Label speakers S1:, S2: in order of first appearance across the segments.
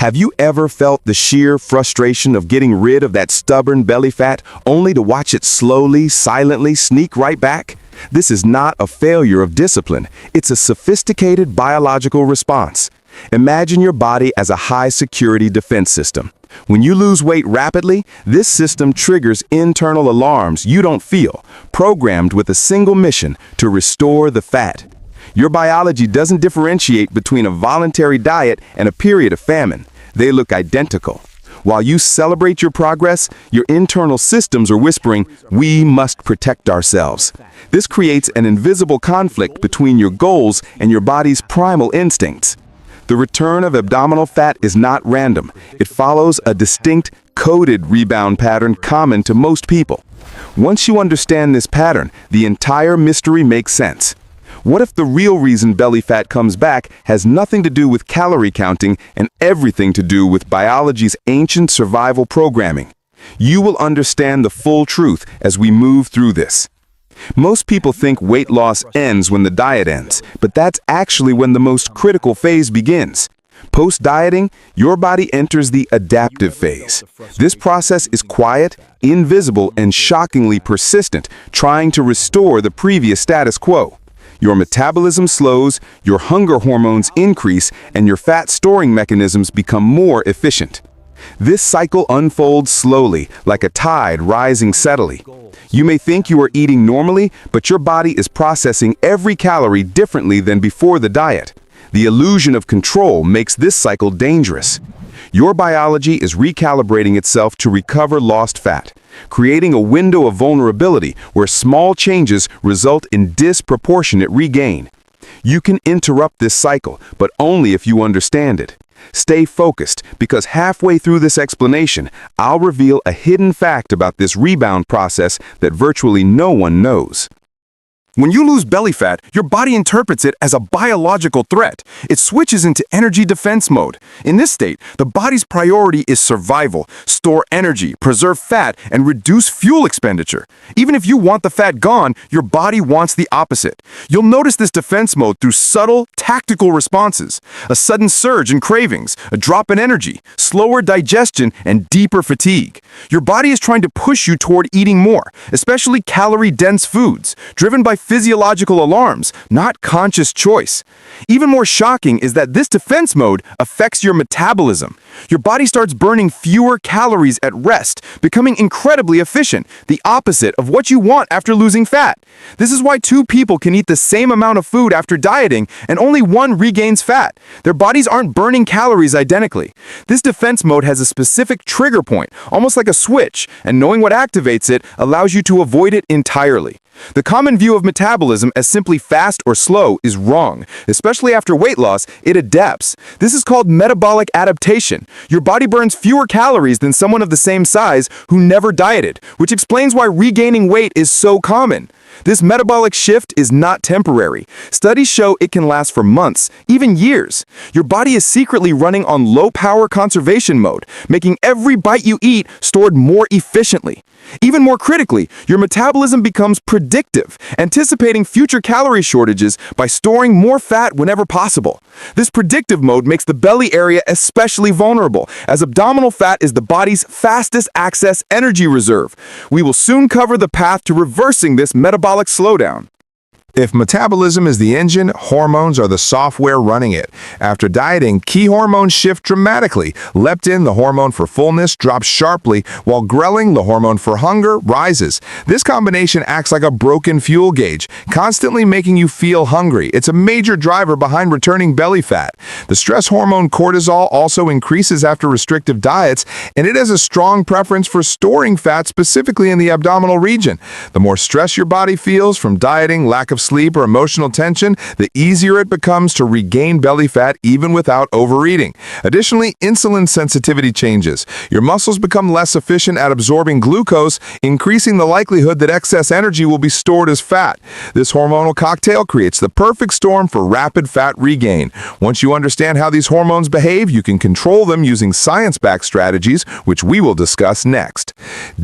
S1: Have you ever felt the sheer frustration of getting rid of that stubborn belly fat only to watch it slowly, silently sneak right back? This is not a failure of discipline. It's a sophisticated biological response. Imagine your body as a high-security defense system. When you lose weight rapidly, this system triggers internal alarms you don't feel, programmed with a single mission: to restore the fat. Your biology doesn't differentiate between a voluntary diet and a period of famine. They look identical. While you celebrate your progress, your internal systems are whispering, "We must protect ourselves." This creates an invisible conflict between your goals and your body's primal instincts. The return of abdominal fat is not random. It follows a distinct, coded rebound pattern common to most people. Once you understand this pattern, the entire mystery makes sense. What if the real reason belly fat comes back has nothing to do with calorie counting and everything to do with biology's ancient survival programming? You will understand the full truth as we move through this. Most people think weight loss ends when the diet ends, but that's actually when the most critical phase begins. Post-dieting, your body enters the adaptive phase. This process is quiet, invisible, and shockingly persistent, trying to restore the previous status quo. Your metabolism slows, your hunger hormones increase, and your fat-storing mechanisms become more efficient. This cycle unfolds slowly, like a tide rising steadily. You may think you are eating normally, but your body is processing every calorie differently than before the diet. The illusion of control makes this cycle dangerous. Your biology is recalibrating itself to recover lost fat, creating a window of vulnerability where small changes result in disproportionate regain. You can interrupt this cycle, but only if you understand it. Stay focused, because halfway through this explanation, I'll reveal a hidden fact about this rebound process that virtually no one knows. When you lose belly fat, your body interprets it as a biological threat. It switches into energy defense mode. In this state, the body's priority is survival: store energy, preserve fat, and reduce fuel expenditure. Even if you want the fat gone, your body wants the opposite. You'll notice this defense mode through subtle, tactical responses: a sudden surge in cravings, a drop in energy, slower digestion, and deeper fatigue. Your body is trying to push you toward eating more, especially calorie-dense foods, driven by physiological alarms, not conscious choice. Even more shocking is that this defense mode affects your metabolism. Your body starts burning fewer calories at rest, becoming incredibly efficient, the opposite of what you want after losing fat. This is why two people can eat the same amount of food after dieting and only one regains fat. Their bodies aren't burning calories identically. This defense mode has a specific trigger point, almost like a switch, and knowing what activates it allows you to avoid it entirely. The common view of metabolism as simply fast or slow is wrong. Especially after weight loss, it adapts. This is called metabolic adaptation. Your body burns fewer calories than someone of the same size who never dieted, which explains why regaining weight is so common. This metabolic shift is not temporary. Studies show it can last for months, even years. Your body is secretly running on low-power conservation mode, making every bite you eat stored more efficiently. Even more critically, your metabolism becomes predictive, anticipating future calorie shortages by storing more fat whenever possible. This predictive mode makes the belly area especially vulnerable, as abdominal fat is the body's fastest access energy reserve. We will soon cover the path to reversing this metabolic slowdown.
S2: If metabolism is the engine, hormones are the software running it. After dieting, key hormones shift dramatically. Leptin, the hormone for fullness, drops sharply, while ghrelin, the hormone for hunger, rises. This combination acts like a broken fuel gauge, constantly making you feel hungry. It's a major driver behind returning belly fat. The stress hormone cortisol also increases after restrictive diets, and it has a strong preference for storing fat, specifically in the abdominal region. The more stress your body feels from dieting, lack of sleep, or emotional tension, the easier it becomes to regain belly fat even without overeating. Additionally, insulin sensitivity changes. Your muscles become less efficient at absorbing glucose, increasing the likelihood that excess energy will be stored as fat. This hormonal cocktail creates the perfect storm for rapid fat regain. Once you understand how these hormones behave, you can control them using science-backed strategies, which we will discuss next.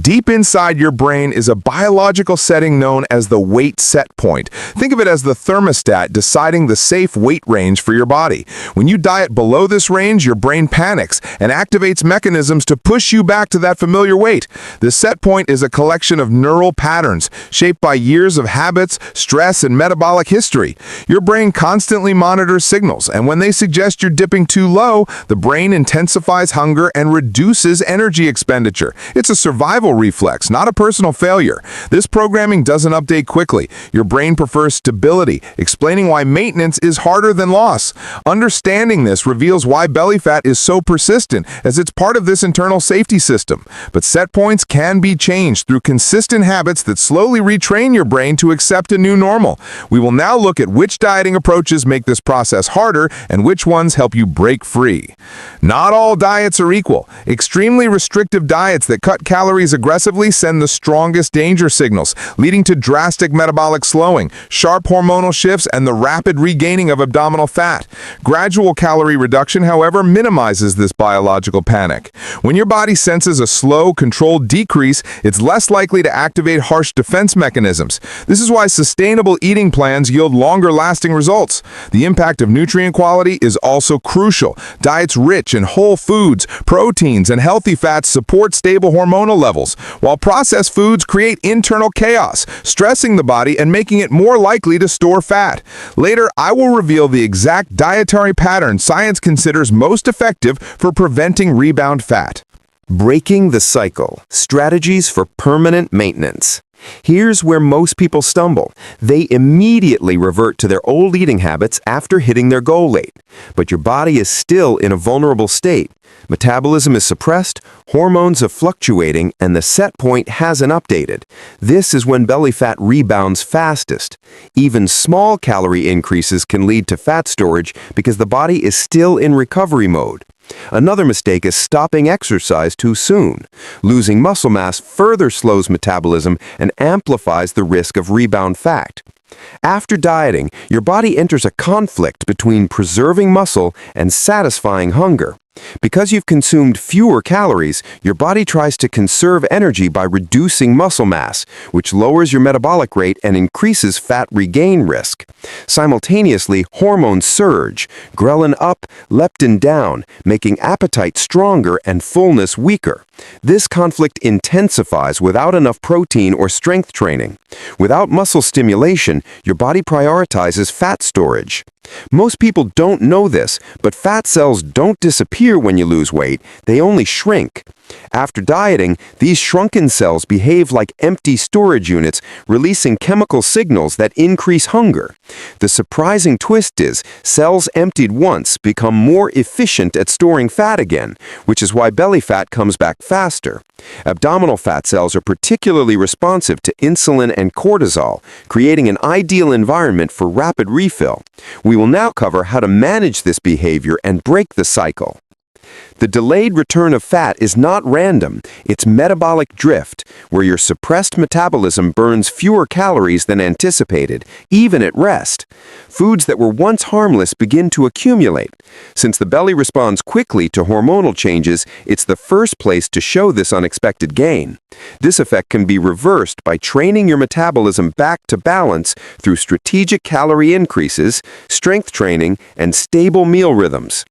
S2: Deep inside your brain is a biological setting known as the weight set point. Think of it as the thermostat deciding the safe weight range for your body. When you diet below this range, your brain panics and activates mechanisms to push you back to that familiar weight. The set point is a collection of neural patterns shaped by years of habits, stress, and metabolic history. Your brain constantly monitors signals, and when they suggest you're dipping too low, the brain intensifies hunger and reduces energy expenditure. It's a survival reflex, not a personal failure. This programming doesn't update quickly. Your brain prefers stability, explaining why maintenance is harder than loss. Understanding this reveals why belly fat is so persistent, as it's part of this internal safety system. But set points can be changed through consistent habits that slowly retrain your brain to accept a new normal. We will now look at which dieting approaches make this process harder and which ones help you break free. Not all diets are equal. Extremely restrictive diets that cut calories aggressively send the strongest danger signals, leading to drastic metabolic slowing, sharp hormonal shifts, and the rapid regaining of abdominal fat. Gradual calorie reduction, however, minimizes this biological panic. When your body senses a slow, controlled decrease, it's less likely to activate harsh defense mechanisms. This is why sustainable eating plans yield longer-lasting results. The impact of nutrient quality is also crucial. Diets rich in whole foods, proteins, and healthy fats support stable hormonal levels, while processed foods create internal chaos, stressing the body and making it more likely to store fat. Later, I will reveal the exact dietary pattern science considers most effective for preventing rebound fat.
S1: Breaking the cycle. Strategies for permanent maintenance. Here's where most people stumble. They immediately revert to their old eating habits after hitting their goal weight. But your body is still in a vulnerable state. Metabolism is suppressed, hormones are fluctuating, and the set point hasn't updated. This is when belly fat rebounds fastest. Even small calorie increases can lead to fat storage because the body is still in recovery mode. Another mistake is stopping exercise too soon. Losing muscle mass further slows metabolism and amplifies the risk of rebound fat. After dieting, your body enters a conflict between preserving muscle and satisfying hunger. Because you've consumed fewer calories, your body tries to conserve energy by reducing muscle mass, which lowers your metabolic rate and increases fat regain risk. Simultaneously, hormones surge, ghrelin up, leptin down, making appetite stronger and fullness weaker. This conflict intensifies without enough protein or strength training. Without muscle stimulation, your body prioritizes fat storage. Most people don't know this, but fat cells don't disappear when you lose weight, they only shrink. After dieting, these shrunken cells behave like empty storage units, releasing chemical signals that increase hunger. The surprising twist is, cells emptied once become more efficient at storing fat again, which is why belly fat comes back faster. Abdominal fat cells are particularly responsive to insulin and cortisol, creating an ideal environment for rapid refill. We will now cover how to manage this behavior and break the cycle. The delayed return of fat is not random, it's metabolic drift, where your suppressed metabolism burns fewer calories than anticipated, even at rest. Foods that were once harmless begin to accumulate. Since the belly responds quickly to hormonal changes, it's the first place to show this unexpected gain. This effect can be reversed by training your metabolism back to balance through strategic calorie increases, strength training, and stable meal rhythms.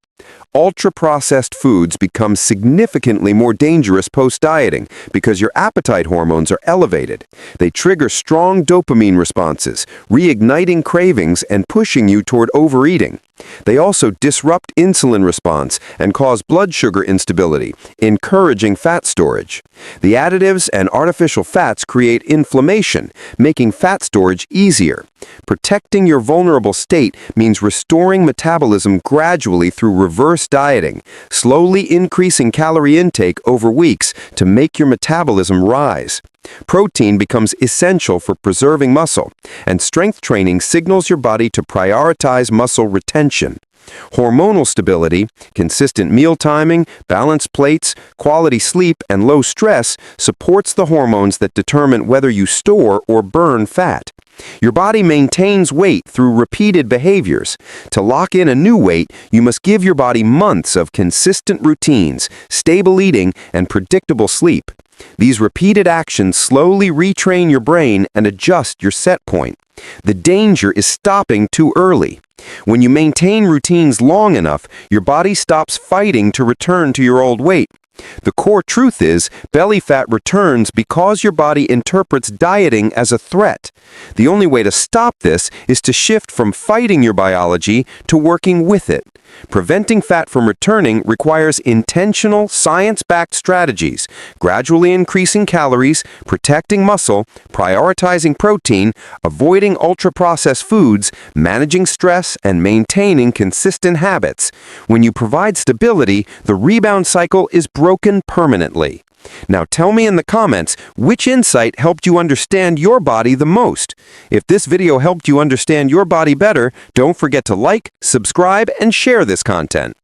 S1: Ultra-processed foods become significantly more dangerous post-dieting because your appetite hormones are elevated. They trigger strong dopamine responses, reigniting cravings and pushing you toward overeating. They also disrupt insulin response and cause blood sugar instability, encouraging fat storage. The additives and artificial fats create inflammation, making fat storage easier. Protecting your vulnerable state means restoring metabolism gradually through reverse dieting, slowly increasing calorie intake over weeks to make your metabolism rise. Protein becomes essential for preserving muscle, and strength training signals your body to prioritize muscle retention. Hormonal stability, consistent meal timing, balanced plates, quality sleep, and low stress supports the hormones that determine whether you store or burn fat. Your body maintains weight through repeated behaviors. To lock in a new weight, you must give your body months of consistent routines, stable eating, and predictable sleep.
S3: These repeated actions slowly retrain your brain and adjust your set point. The danger is stopping too early. When you maintain routines long enough, your body stops fighting to return to your old weight. The core truth is, belly fat returns because your body interprets dieting as a threat. The only way to stop this is to shift from fighting your biology to working with it. Preventing fat from returning requires intentional, science-backed strategies, gradually increasing calories, protecting muscle, prioritizing protein, avoiding ultra-processed foods, managing stress, and maintaining consistent habits. When you provide stability, the rebound cycle is broken permanently. Now tell me in the comments which insight helped you understand your body the most. If this video helped you understand your body better, don't forget to like, subscribe, and share this content.